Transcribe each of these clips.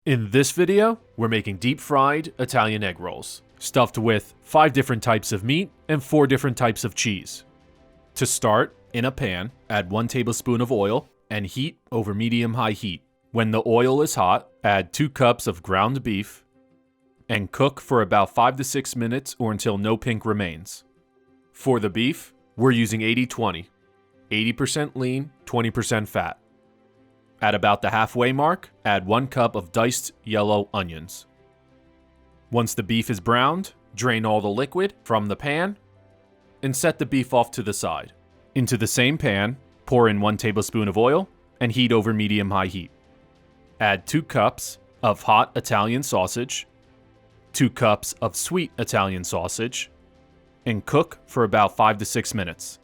In this video, we're making deep-fried Italian egg rolls, stuffed with 5 different types of meat and 4 different types of cheese. To start, in a pan, add 1 tablespoon of oil and heat over medium-high heat. When the oil is hot, add 2 cups of ground beef and cook for about 5 to 6 minutes or until no pink remains. For the beef, we're using 80-20, 80% lean, 20% fat. At about the halfway mark, add 1 cup of diced yellow onions. Once the beef is browned, drain all the liquid from the pan and set the beef off to the side. Into the same pan, pour in 1 tablespoon of oil and heat over medium-high heat. Add 2 cups of hot Italian sausage, 2 cups of sweet Italian sausage, and cook for about 5 to 6 minutes.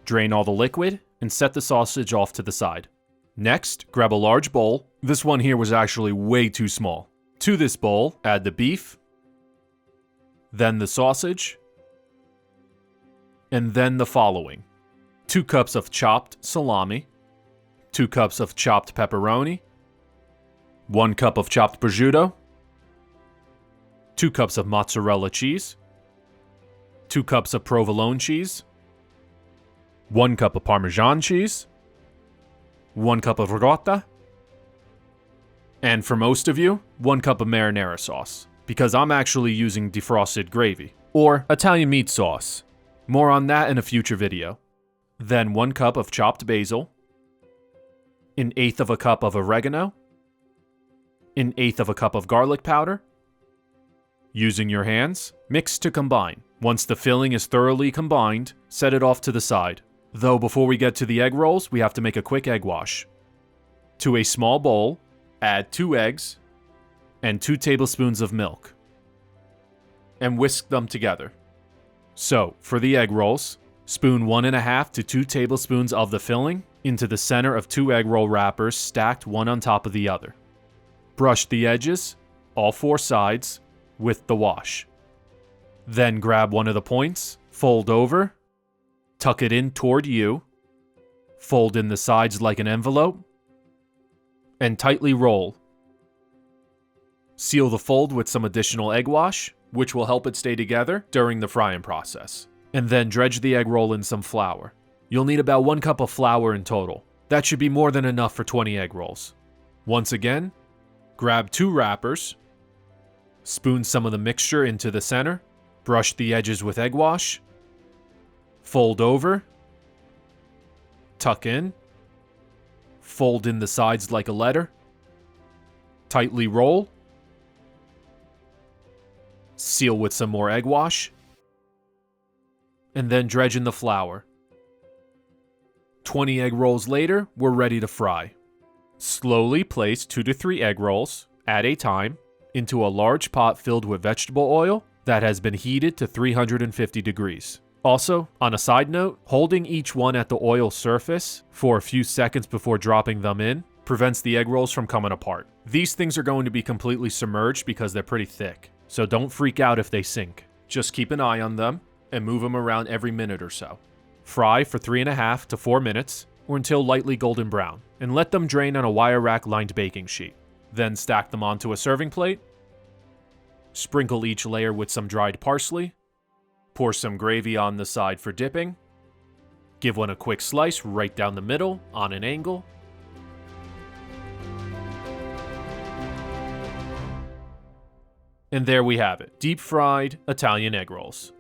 Drain all the liquid and set the sausage off to the side. Next, grab a large bowl. This one here was actually way too small. To this bowl, add the beef, then the sausage, and then the following: 2 cups of chopped salami, 2 cups of chopped pepperoni, 1 cup of chopped prosciutto, 2 cups of mozzarella cheese, 2 cups of provolone cheese, 1 cup of Parmesan cheese, 1 cup of ricotta, and for most of you, 1 cup of marinara sauce, because I'm actually using defrosted gravy, or Italian meat sauce. More on that in a future video. Then 1 cup of chopped basil, 1/8 of a cup of oregano, 1/8 of a cup of garlic powder. Using your hands, mix to combine. Once the filling is thoroughly combined, set it off to the side. Though before we get to the egg rolls, we have to make a quick egg wash. To a small bowl, add 2 eggs and 2 tablespoons of milk, and whisk them together. So, for the egg rolls, spoon 1.5 to 2 tablespoons of the filling into the center of 2 egg roll wrappers stacked one on top of the other. Brush the edges, all 4 sides, with the wash. Then grab one of the points, fold over, tuck it in toward you, fold in the sides like an envelope, and tightly roll. Seal the fold with some additional egg wash, which will help it stay together during the frying process. And then dredge the egg roll in some flour. You'll need about 1 cup of flour in total. That should be more than enough for 20 egg rolls. Once again, grab 2 wrappers, spoon some of the mixture into the center, brush the edges with egg wash, fold over, tuck in, fold in the sides like a letter, tightly roll, seal with some more egg wash, and then dredge in the flour. 20 egg rolls later, we're ready to fry. Slowly place 2 to 3 egg rolls at a time into a large pot filled with vegetable oil that has been heated to 350 degrees. Also, on a side note, holding each one at the oil surface for a few seconds before dropping them in prevents the egg rolls from coming apart. These things are going to be completely submerged because they're pretty thick, so don't freak out if they sink. Just keep an eye on them and move them around every minute or so. Fry for 3.5 to 4 minutes or until lightly golden brown, and let them drain on a wire rack lined baking sheet. Then stack them onto a serving plate. Sprinkle each layer with some dried parsley. Pour some gravy on the side for dipping. Give one a quick slice right down the middle on an angle. And there we have it, deep-fried Italian egg rolls.